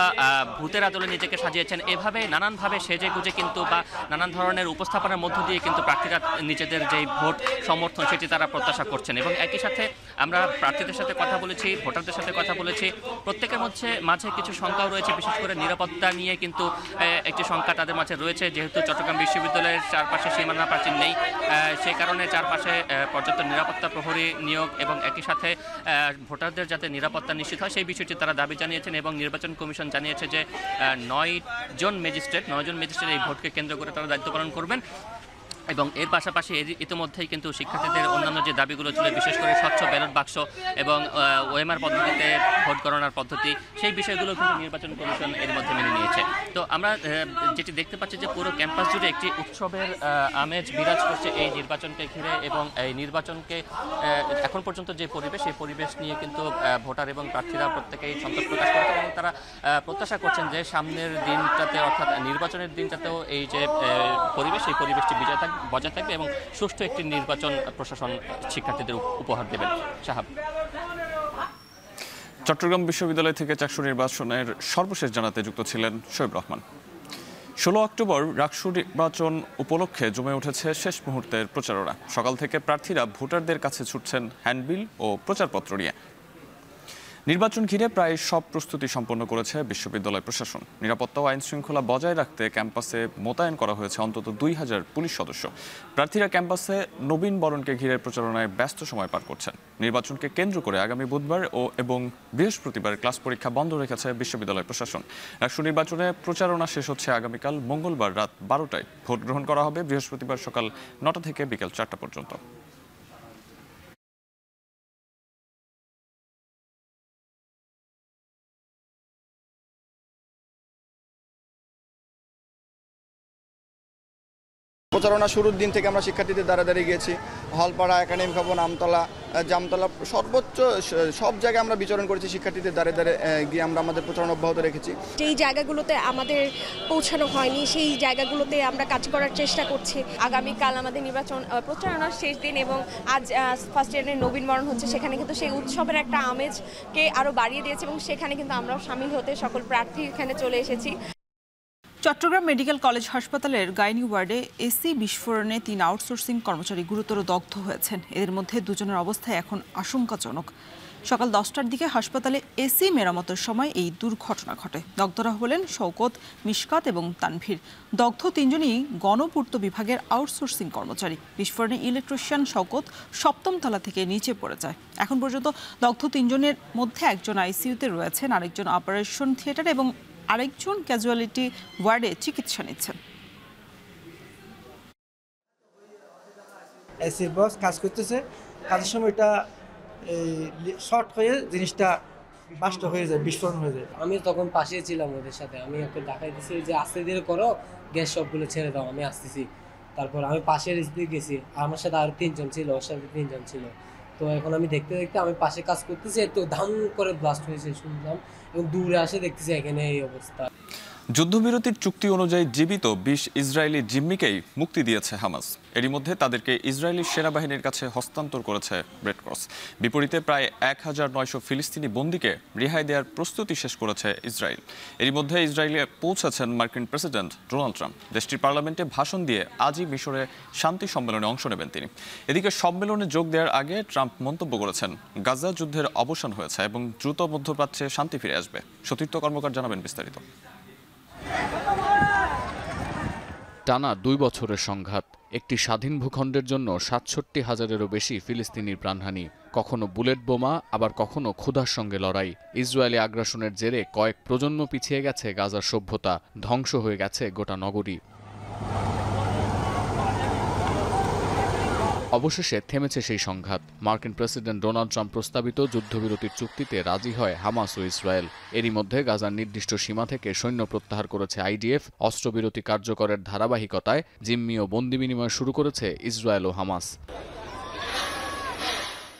ভূতের আদলে নিজেকে সাজিয়েছেন। এভাবে নানানভাবে সেজে গুজে কিন্তু বা নানান ধরনের উপস্থাপনার মধ্য দিয়ে কিন্তু প্রার্থীরা নিজেদের যে ভোট সমর্থন সেটি তারা প্রত্যাশা করছেন। এবং একই সাথে আমরা প্রার্থীদের সাথে কথা বলেছি, ভোটারদের সাথে কথা বলেছি, প্রত্যেকের মাঝে কিছু শঙ্কাও রয়েছে। বিশেষ করে নিরাপত্তা নিয়ে কিন্তু একটি শঙ্কা তাদের মাঝে রয়েছে, যেহেতু চট্টগ্রাম বিশ্ববিদ্যালয়ের চারপাশে সীমানা প্রাচীর নেই, সেই কারণে চারপাশে পর্যাপ্ত নিরাপত্তা প্রহরী নিয়োগ এবং একই সাথে ভোটারদের যাতে নিরাপত্তা নিশ্চিত হয় সেই বিষয়টি তারা দাবি জানিয়েছেন। এবং নির্বাচন কমিশন জানিয়েছে যে 9 জন ম্যাজিস্ট্রেট এই ভোটকে কেন্দ্র করে তারা দায়িত্ব পালন করবেন। এবং এর পাশাপাশি ইতিমধ্যেই কিন্তু শিক্ষার্থীদের অন্যান্য যে দাবিগুলো ছিল, বিশেষ করে স্বচ্ছ ব্যালট বাক্স এবং ওএমআর পদ্ধতিতে ভোট গণনার পদ্ধতি, সেই বিষয়গুলো কিন্তু নির্বাচন কমিশন এর মধ্যে মেনে নিয়েছে। তো আমরা যেটি দেখতে পাচ্ছি যে পুরো ক্যাম্পাস জুড়ে একটি উৎসবের আমেজ বিরাজ করছে এই নির্বাচনকে ঘিরে, এবং এই নির্বাচনকে এখন পর্যন্ত যে পরিবেশ, সেই পরিবেশ নিয়ে কিন্তু ভোটার এবং প্রার্থীরা প্রত্যেকেই সন্তোষ প্রকাশ করেছেন এবং তারা প্রত্যাশা করছেন যে সামনের দিনটাতে, অর্থাৎ নির্বাচনের দিনটাতেও এই যে পরিবেশ, সেই পরিবেশটি বজায় থাকবে এবং সুষ্ঠু একটি নির্বাচন প্রশাসন শিক্ষার্থীদের উপহার দেবেন। সাহাব। চট্টগ্রাম বিশ্ববিদ্যালয় থেকে চাকসু নির্বাচনের সর্বশেষ জানাতে যুক্ত ছিলেন শোয়েব রহমান। 16 অক্টোবর ডাকসু নির্বাচন উপলক্ষে জমে উঠেছে শেষ মুহূর্তের প্রচারণা। সকাল থেকে প্রার্থীরা ভোটারদের কাছে ছুটছেন হ্যান্ডবিল ও প্রচারপত্র নিয়ে। নির্বাচন ঘিরে প্রায় সব প্রস্তুতি সম্পন্ন করেছে বিশ্ববিদ্যালয় প্রশাসন। নিরাপত্তা ও আইন শৃঙ্খলা বজায় রাখতে ক্যাম্পাসে মোতায়েন করা হয়েছে অন্তত 2000 পুলিশ সদস্য। প্রার্থীরা ক্যাম্পাসে নবীন বরণকে ঘিরে প্রচারণায় ব্যস্ত সময় পার করছেন। নির্বাচনকে কেন্দ্র করে আগামী বুধবার এবং বৃহস্পতিবার ক্লাস পরীক্ষা বন্ধ রেখেছে বিশ্ববিদ্যালয় প্রশাসন। ডাকসু নির্বাচনে প্রচারণা শেষ হচ্ছে আগামীকাল মঙ্গলবার রাত 12টায়। ভোট গ্রহণ করা হবে বৃহস্পতিবার সকাল 9টা থেকে বিকেল 4টা পর্যন্ত। প্রচারণা শুরুর দিন থেকে আমরা শিক্ষার্থীদের দ্বারা দাঁড়িয়ে গিয়েছি। হলপাড়া, একাডেমি ভবন, আমতলা, জামতলা, সর্বোচ্চ সব জায়গায় আমরা বিচরণ করেছি। শিক্ষার্থীদের দ্বারে দ্বারে গিয়ে আমরা আমাদের প্রচারণা অব্যাহত রেখেছি। যেই জায়গাগুলোতে আমাদের পৌঁছানো হয়নি সেই জায়গাগুলোতে আমরা কাজ করার চেষ্টা করছি। আগামীকাল আমাদের নির্বাচন প্রচারণার শেষ দিন এবং আজ ফার্স্ট ইয়ারের নবীনবরণ হচ্ছে। সেখানে কিন্তু সেই উৎসবের একটা আমেজকে আরও বাড়িয়ে দিয়েছে এবং সেখানে কিন্তু আমরাও সামিল হতে সকল প্রার্থী এখানে চলে এসেছি। চট্টগ্রাম মেডিকেল কলেজ হাসপাতালের গাইনি ওয়ার্ডে এসি বিস্ফোরণে 3 আউটসোর্সিং কর্মচারী গুরুতর দগ্ধ হয়েছেন। এদের মধ্যে 2 জনের অবস্থা এখন আশঙ্কাজনক। সকাল 10টার দিকে হাসপাতালে এসি মেরামতের সময় এই দুর্ঘটনা ঘটে। দগ্ধরা হলেন শওকত, মিশকাত এবং তানভীর। দগ্ধ 3 জনই গণপূর্ত বিভাগের আউটসোর্সিং কর্মচারী। বিস্ফোরণে ইলেকট্রিশিয়ান শওকত 7ম তলা থেকে নিচে পড়ে যায়। এখন পর্যন্ত দগ্ধ 3 জনের মধ্যে একজন আইসিইউতে রয়েছেন, আরেকজন অপারেশন থিয়েটার এবং আরেকজন ক্যাজুয়ালিটি ওয়ার্ডে চিকিৎসা নিচ্ছেন। এসির বস কাজ করতেছে, কাজের সময় এটা শর্ট হয়ে জিনিসটা বাস্ট হয়ে যায়, বিস্ফোরণ হয়ে যায়। আমি তখন পাশে ছিলাম ওদের সাথে, আমি ওকে ডাকাইতেছি যে আস্তে ধীরে করো, গ্যাস সবগুলো ছেড়ে দাও, আমি আসতেছি। তারপর আমি পাশের দিকে গেছি, আমার সাথে আরো 3 জন ছিল, ওর সাথে 3 জন ছিল। তো এখন আমি দেখতে দেখতে আমি পাশে কাজ করতেছি, একটু ধাম করে ব্লাস্ট হয়েছে শুনলাম এবং দূরে আসে দেখতেছি এখানে এই অবস্থা। যুদ্ধবিরতির চুক্তি অনুযায়ী জীবিত 20 ইসরায়েলি জিম্মিকেই মুক্তি দিয়েছে হামাস। এরই মধ্যে তাদেরকে ইসরায়েলি সেনাবাহিনীর কাছে হস্তান্তর করেছে রেড ক্রস। বিপরীতে প্রায় 1900 ফিলিস্তিনি বন্দীকে রেহাই দেওয়ার প্রস্তুতি শেষ করেছে ইসরায়েল। এরই মধ্যে ইসরায়েলে পৌঁছেছেন মার্কিন প্রেসিডেন্ট ডোনাল্ড ট্রাম্প। দেশটির পার্লামেন্টে ভাষণ দিয়ে আজই মিশরে শান্তি সম্মেলনে অংশ নেবেন তিনি। এদিকে সম্মেলনে যোগ দেওয়ার আগে ট্রাম্প মন্তব্য করেছেন, গাজা যুদ্ধের অবসান হয়েছে এবং দ্রুত মধ্যপ্রাচ্যে শান্তি ফিরে আসবে। সতীর্থ কর্মকার জানাবেন বিস্তারিত। টানা 2 বছরের সংঘাত, একটি স্বাধীন ভূখণ্ডের জন্য 67,000-এরও বেশি ফিলিস্তিনির প্রাণহানি, কখনো বুলেট বোমা, আবার কখনো ক্ষুধার সঙ্গে লড়াই। ইসরায়েলি আগ্রাসনের জেরে কয়েক প্রজন্ম পিছিয়ে গেছে গাজার সভ্যতা, ধ্বংস হয়ে গেছে গোটা নগরী। অবশেষে থেমেছে সেই সংঘাত। মার্কিন প্রেসিডেন্ট ডোনাল্ড ট্রাম্প প্রস্তাবিত যুদ্ধবিরতির চুক্তিতে রাজি হয় হামাস ও ইসরায়েল। এরই মধ্যে গাজার নির্দিষ্ট সীমা থেকে সৈন্য প্রত্যাহার করেছে আইডিএফ। অস্ত্রবিরতি কার্যকরের ধারাবাহিকতায় জিম্মি ও বন্দি বিনিময় শুরু করেছে ইসরায়েল ও হামাস।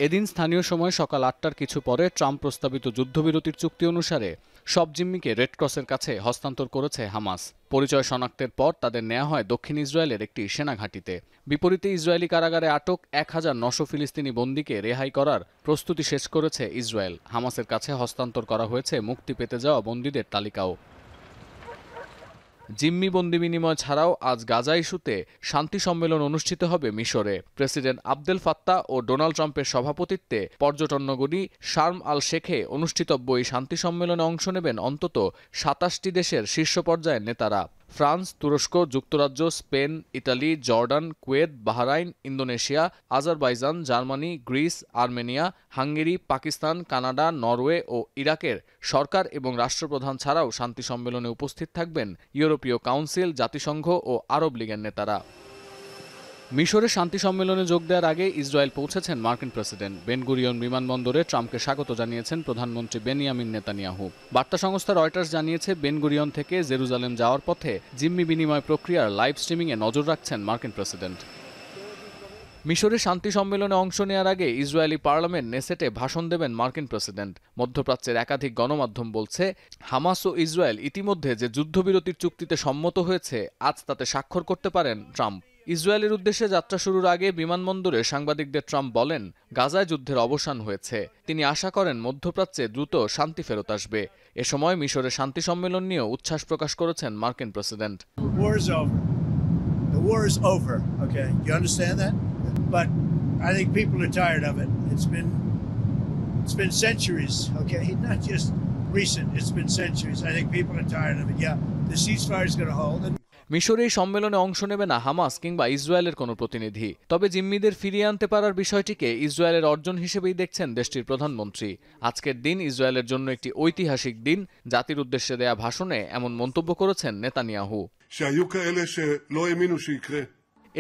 এদিন স্থানীয় সময় সকাল 8টার কিছু পরে ট্রাম্প প্রস্তাবিত যুদ্ধবিরতির চুক্তি অনুসারে সব জিম্মিকে রেড ক্রসের কাছে হস্তান্তর করেছে হামাস। পরিচয় শনাক্তের পর তাদের নেওয়া হয় দক্ষিণ ইসরায়েলের একটি সেনাঘাঁটিতে। বিপরীতে ইসরায়েলি কারাগারে আটক 1900 ফিলিস্তিনি বন্দীকে রেহাই করার প্রস্তুতি শেষ করেছে ইসরায়েল। হামাসের কাছে হস্তান্তর করা হয়েছে মুক্তি পেতে যাওয়া বন্দীদের তালিকাও। জিম্মি বন্দি বিনিময় ছাড়াও আজ গাজা ইস্যুতে শান্তি সম্মেলন অনুষ্ঠিত হবে মিশরে। প্রেসিডেন্ট আবদেল ফাত্তা ও ডোনাল্ড ট্রাম্পের সভাপতিত্বে পর্যটন নগরী শার্ম আল শেখে অনুষ্ঠিতব্য এই শান্তি সম্মেলনে অংশ নেবেন অন্তত 27টি দেশের শীর্ষ পর্যায়ের নেতারা। ফ্রান্স, তুরস্ক, যুক্তরাজ্য, Spain, Italy, Jordan, Kuwait, Bahrain, Indonesia, Azerbaijan, Germany, Greece, Armenia, Hungary, Pakistan, Canada, Norway ও ইরাকের সরকার এবং রাষ্ট্রপ্রধান ছাড়াও শান্তি সম্মেলনে উপস্থিত থাকবেন ইউরোপীয় কাউন্সিল, জাতিসংঘ ও আরব লীগের নেতারা। মিশরে শান্তি সম্মেলনে যোগ দেওয়ার আগে ইসরায়েল পৌঁছেছেন মার্কিন প্রেসিডেন্ট। বেন গুরিয়ন বিমানবন্দরে ট্রাম্পকে স্বাগত জানিয়েছেন প্রধানমন্ত্রী বেনিয়ামিন নেতানিয়াহু। বার্তা সংস্থা রয়টার্স জানিয়েছে, বেন গুরিয়ন থেকে জেরুজালেম যাওয়ার পথে জিম্মি বিনিময় প্রক্রিয়ার লাইভ স্ট্রিমিংয়ে নজর রাখছেন মার্কিন প্রেসিডেন্ট। মিশরে শান্তি সম্মেলনে অংশ নেওয়ার আগে ইসরায়েলি পার্লামেন্ট নেসেটে ভাষণ দেবেন মার্কিন প্রেসিডেন্ট। মধ্যপ্রাচ্যের একাধিক গণমাধ্যম বলছে, হামাস ও ইসরায়েল ইতিমধ্যে যে যুদ্ধবিরতির চুক্তিতে সম্মত হয়েছে, আজ তাতে স্বাক্ষর করতে পারেন ট্রাম্প। ইসরায়েলের উদ্দেশ্যে যাত্রা শুরুর আগে বিমানবন্দরে সাংবাদিকদের ট্রাম্প বলেন, গাজায় যুদ্ধের অবসান হয়েছে। তিনি আশা করেন মধ্যপ্রাচ্যে দ্রুত শান্তি ফেরত আসবে। এ সময় মিশরে শান্তি সম্মেলন নিয়েও উচ্ছ্বাস প্রকাশ করেছেন মার্কিন president. But I think people are tired of it. It's been centuries, okay? Not just recent, it's been centuries. I think people are tired of it. Yeah, the ceasefire is going to hold. মিশরে এই সম্মেলনে অংশ নেবে না হামাস কিংবা ইসরায়েলের কোনো প্রতিনিধি। তবে জিম্মিদের ফিরিয়ে আনতে পারার বিষয়টিকে ইসরায়েলের অর্জন হিসেবেই দেখছেন দেশটির প্রধানমন্ত্রী। আজকের দিন ইসরায়েলের জন্য একটি ঐতিহাসিক দিন। জাতির উদ্দেশ্যে দেয়া ভাষণে এমন মন্তব্য করেছেন নেতানিয়াহু।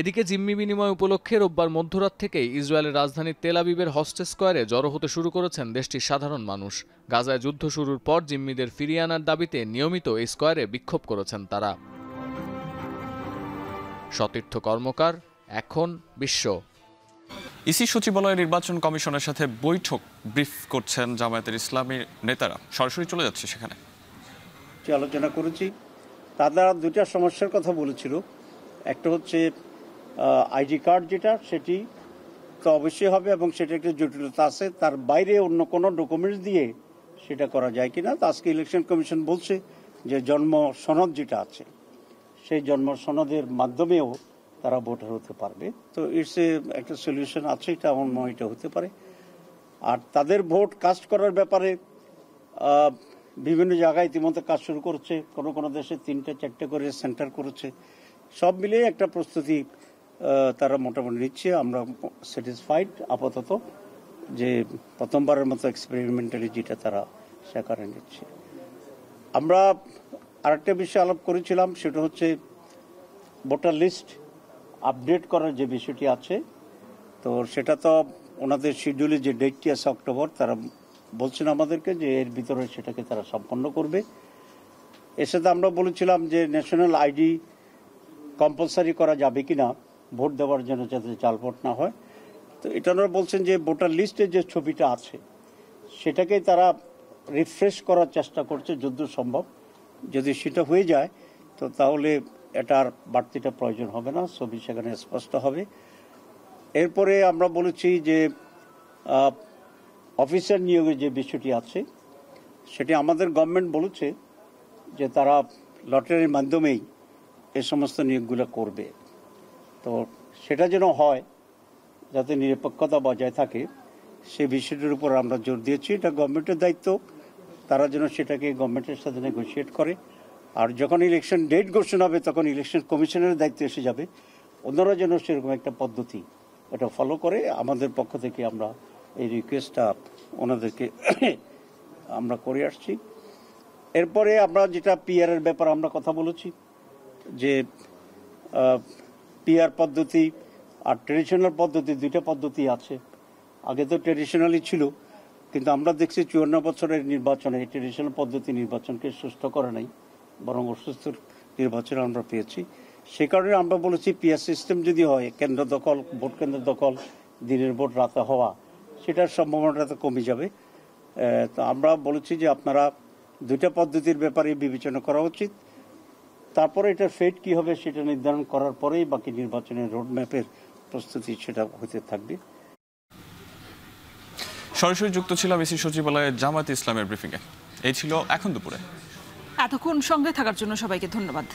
এদিকে জিম্মি বিনিময় উপলক্ষে রোববার মধ্যরাত থেকেই ইসরায়েলের রাজধানী তেল আবিবের হস্টেস স্কয়ারে জড়ো হতে শুরু করেছেন দেশটির সাধারণ মানুষ। গাজায় যুদ্ধ শুরুর পর জিম্মিদের ফিরিয়ে আনার দাবিতে নিয়মিত এই স্কয়ারে বিক্ষোভ করেছেন তারা। সতীর্থ কর্মকার, এখন বিশ্ব। ইসি সচিবালয় নির্বাচন কমিশনের সাথে বৈঠক ব্রিফ করছেন জামায়াতের ইসলামী নেতারা। সরাসরি চলে যাচ্ছে সেখানে। আলোচনা করেছি, তারা দুইটা সমস্যার কথা বলেছিল। একটা হচ্ছে আইডি কার্ড, যেটা সেটি তো অবশ্যই হবে এবং সেটা একটা জটিলতা আছে। তার বাইরে অন্য কোনো ডকুমেন্টস দিয়ে সেটা করা যায় কিনা। তো আজকে ইলেকশন কমিশন বলছে যে জন্ম সনদ যেটা আছে, সেই জন্ম সনদের মাধ্যমেও তারা ভোটার হতে পারবে। তো ইটস একটা সলিউশন আছে, এটা আমার মনে হয় এটা হতে পারে। আর তাদের ভোট কাস্ট করার ব্যাপারে বিভিন্ন জায়গায় ইতিমধ্যে কাজ শুরু করছে। কোনো কোনো দেশে 3-4 করে সেন্টার করেছে। সব মিলিয়ে একটা প্রস্তুতি তারা মোটামুটি নিচ্ছে। আমরা স্যাটিসফাইড আপাতত যে প্রথমবারের মতো এক্সপেরিমেন্টালি যেটা তারা সেখানে নিচ্ছে। আমরা আরেকটা বিষয় আলাপ করেছিলাম, সেটা হচ্ছে ভোটার লিস্ট আপডেট করার যে বিষয়টি আছে। তো সেটা তো ওনাদের শিডিউলে যে ডেটটি আছে অক্টোবর, তারা বলছেন আমাদেরকে যে এর ভিতরে সেটাকে তারা সম্পন্ন করবে। এর সাথে আমরা বলেছিলাম যে ন্যাশনাল আইডি কম্পালসারি করা যাবে কিনা ভোট দেওয়ার জন্য, যাতে জাল ভোট না হয়। তো এটা ওনারা বলছেন যে ভোটার লিস্টে যে ছবিটা আছে সেটাকেই তারা রিফ্রেশ করার চেষ্টা করছে যতদূর সম্ভব। যদি সেটা হয়ে যায় তো তাহলে এটার বাড়তিটা প্রয়োজন হবে না, ছবি সেখানে স্পষ্ট হবে। এরপরে আমরা বলেছি যে অফিসার নিয়োগের যে বিষয়টি আছে, সেটি আমাদের গভর্নমেন্ট বলেছে যে তারা লটারির মাধ্যমেই এ সমস্ত নিয়োগগুলো করবে। তো সেটা যেন হয়, যাতে নিরপেক্ষতা বজায় থাকে, সেই বিষয়টির উপর আমরা জোর দিয়েছি। এটা গভর্নমেন্টের দায়িত্ব, তারা যেন সেটাকে গভর্নমেন্টের সাথে নেগোশিয়েট করে। আর যখন ইলেকশন ডেট ঘোষণা হবে তখন ইলেকশন কমিশনের দায়িত্ব এসে যাবে। অন্যরা যেন সেরকম একটা পদ্ধতি এটা ফলো করে। আমাদের পক্ষ থেকে আমরা এই রিকোয়েস্টটা ওনাদেরকে আমরা করে আসছি। এরপরে আমরা যেটা পিআরের ব্যাপারে আমরা কথা বলেছি, যে পিআর পদ্ধতি আর ট্রেডিশনাল পদ্ধতি, দুইটা পদ্ধতি আছে। আগে তো ট্রেডিশনালই ছিল, কিন্তু আমরা দেখছি 54 বছরের নির্বাচনে ট্রেডিশনাল পদ্ধতি নির্বাচনকে সুষ্ঠু করে নাই, বরং অসুস্থ নির্বাচন আমরা পেয়েছি। সে কারণে আমরা বলেছি পিআর সিস্টেম যদি হয়, কেন্দ্র দখল, ভোট কেন্দ্র দখল, দিনের ভোট রাতে হওয়া, সেটার সম্ভাবনাটা তো কমে যাবে। তো আমরা বলেছি যে আপনারা দুইটা পদ্ধতির ব্যাপারে বিবেচনা করা উচিত। তারপরে এটা ফেট কি হবে সেটা নির্ধারণ করার পরেই বাকি নির্বাচনের রোডম্যাপের প্রস্তুতি সেটা হতে থাকবে। সরাসরি যুক্ত ছিলাম ইসি সচিবালয়ের জামায়াতে ইসলামের ব্রিফিংয়ে। এই ছিল এখন দুপুরে। এতক্ষণ সঙ্গে থাকার জন্য সবাইকে ধন্যবাদ।